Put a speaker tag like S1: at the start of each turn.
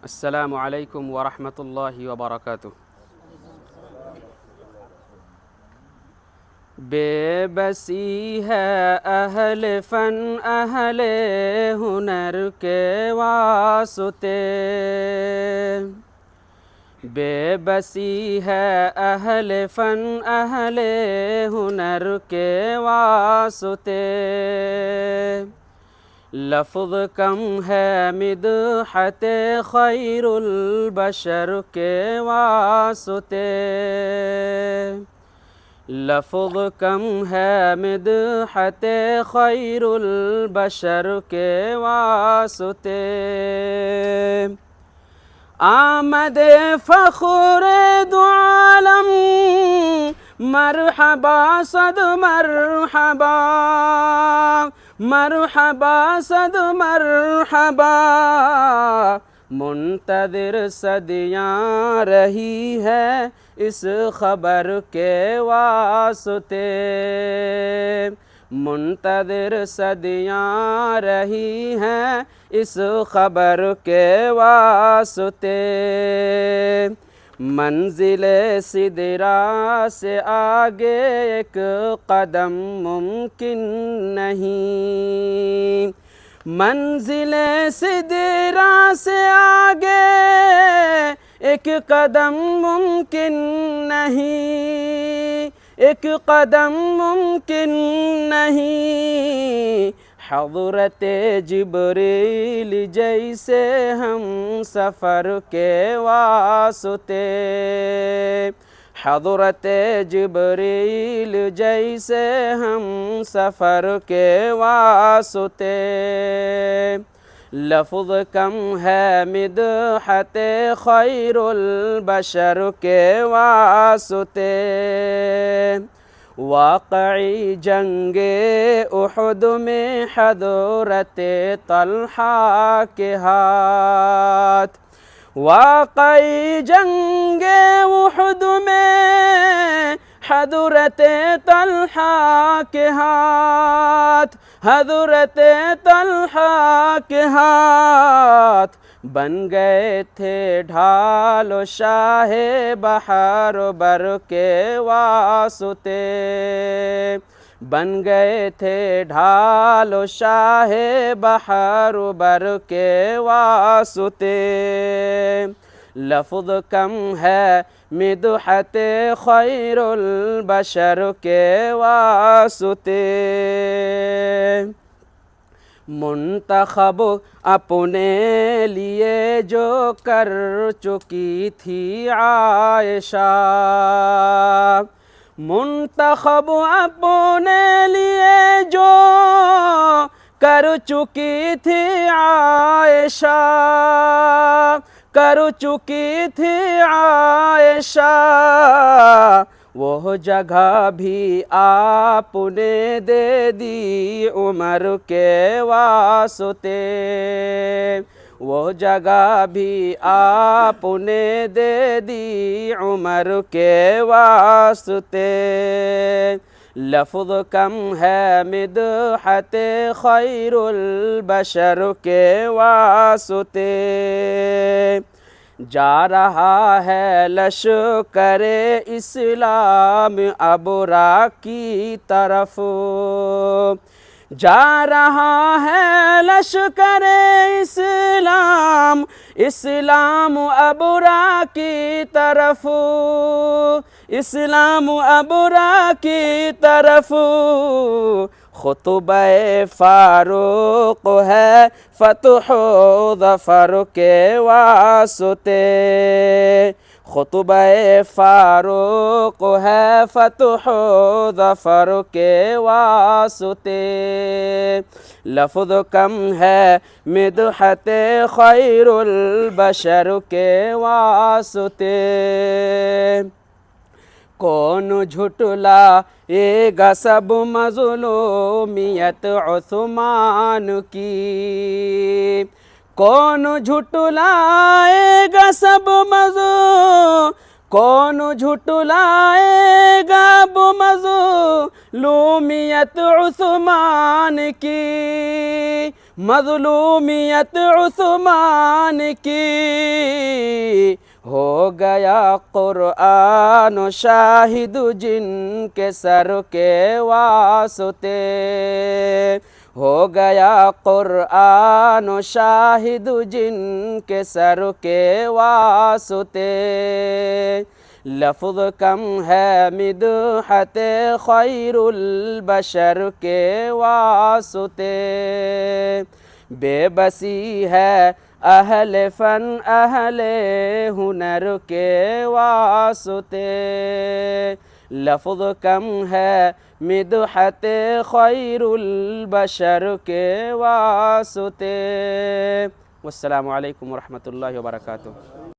S1: السلام علیکم ورحمۃ اللہ وبرکاتہ۔ بے بسی ہے اہل فن اہل ہنر کے واسطے، بے بسی ہے اہل فن اہل ہنر کے واسطے، لفظ کم ہے مدحت خیر البشر کے واسطے، لفظ کم ہے مدحت خیر البشر کے واسطے، آمد فخر دو عالم مرحبا صد مرحبا، مرحبا صد مرحبا، منتظر صدیاں رہی ہے اس خبر کے واسطے، منتظر صدیاں رہی ہیں اس خبر کے واسطے، منزل سدرا سے آگے ایک قدم ممکن نہیں، منزل سدرا سے آگے ایک قدم ممکن نہیں، ایک قدم ممکن نہیں، حضرت جبریل جیسے ہم سفر کے واسطے، حضرت جبریل جیسے ہم سفر کے واسطے، لفظ کم ہے مدحت خیر البشر کے واسطے، واقعی جنگ احد میں حضرت طلحہ کے ہاتھ، واقعی جنگ احد میں حضرت طلحہ کے ہاتھ، حضرت طلحہ کے ہاتھ، بن گئے تھے ڈھال و شاہ بحر و بر کے واسطے، بن گئے تھے ڈھال و شاہ بحر و بر کے واسطے، لفظ کم ہے مدحت خیر البشر کے واسطے، منتخب اپنے لیے جو کر چکی تھی عائشہ، منتخب اپنے لیے جو کر چکی تھی عائشہ، کر چکی تھی عائشہ، وہ جگہ بھی آپ نے دے دی عمر کے واسطے، وہ جگہ بھی آپ نے دے دی عمر کے واسطے، لفظ کم ہے مدحت خیر البشر کے واسطے، جا رہا ہے لشکر اسلام ابرا کی طرف، جا رہا ہے لشکر اسلام، اسلام ابرا کی طرف، اسلام ابرا کی طرف، خطبہ فاروق ہے فتح و ظفر کے واسطے، خطبہ فاروق ہے فتح و ظفر کے واسطے، لفظ کم ہے مدحت خیر البشر کے واسطے، کون جھٹلائے گا سب مظلومیت عثمان کی، کون جھٹلائے گا سب کون جھٹلائے گا اب مظلومیت عثمان کی، مظلومیت عثمان کی ہو گیا قرآن و شاہد جن کے سر کے واسطے، ہو گیا قرآن و شاہد جن کے سر کے واسطے، لفظ کم ہے مدحت خیر البشر کے واسطے، بے بسی ہے اہل فن اہل ہنر کے واسطے، لفظ کم ہے مدحت خیر البشر کے واسطے۔ والسلام علیکم ورحمۃ اللہ وبرکاتہ۔